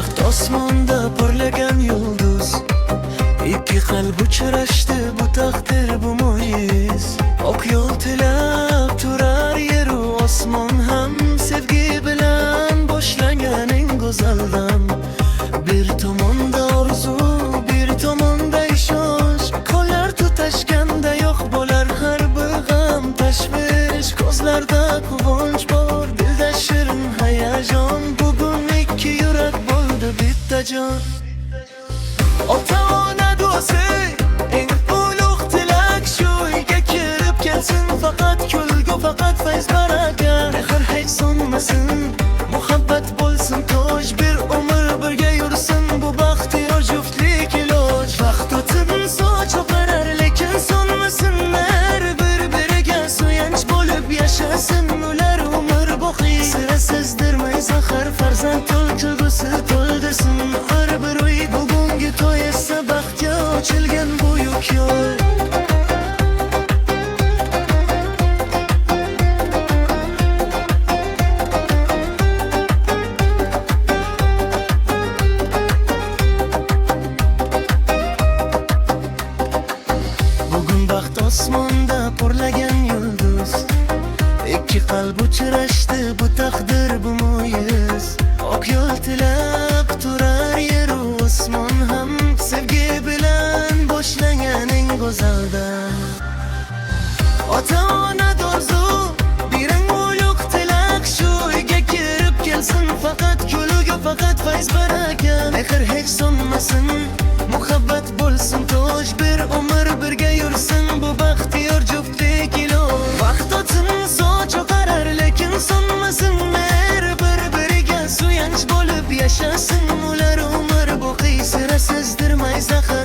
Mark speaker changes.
Speaker 1: baxt osmonda porlagan yulduz, ikki qalb uchrashdi, bu taqdir, bu mo'jiz. Oq yo'l tilab turar yeru osmon ham, sevgi bilan boshlangan eng go'zaldan. Bir tomonda orzu, bir tomonda ishonch, qo'llar tutashganda yo'q bo'lar har bir g'am tashvish. Ko'zlarda quvonch bor, dilda shirin hayajon, bugun ikki yurak bo'ldi bitta jon. Ota-ona duosi, eng ulug' tilak shu, uyga kirib kelsin faqat kulgu, faqat fayz baraka. Mehr hech so'nmasin, muhabbat bo'lsin toj, bir umr birga yursin bu baxtiyor juftlik iloj. Vaqt o'tib soch oqarar lekin so'nmasinlar, bir-biriga suyanch bo'lib yashasin ular umr boqiy. Sira sezdirmay zahar farzand to'lgusi to'ldirsin har bir uy. Bugungi to'y esa baxtga ochilgan buyuk yo'l. Bugun baxt osmonda porlagan yulduz, ikki qalb uchrashdi, bu taqdir, bu mo'jiz. Oq yo'l tilab turar yeru osmon ham, sevgi bilan boshlangan eng go'zaldan. Ota-ona orzu, bir eng ulug' tilak shu, uyga kirib kelsin faqat kulgu, faqat fayz baraka. Mehr hech so'nmasin, muhabbat bo'lsin toj, bir umr birga yursin bu baxtiyor juftlik iloj. Vaqt o'tsin soch oqarar lekin so'nmasin mehr, bir-biriga suyanch bo'lib yashasin ular umr boqiy. Sira sezdirmay zahar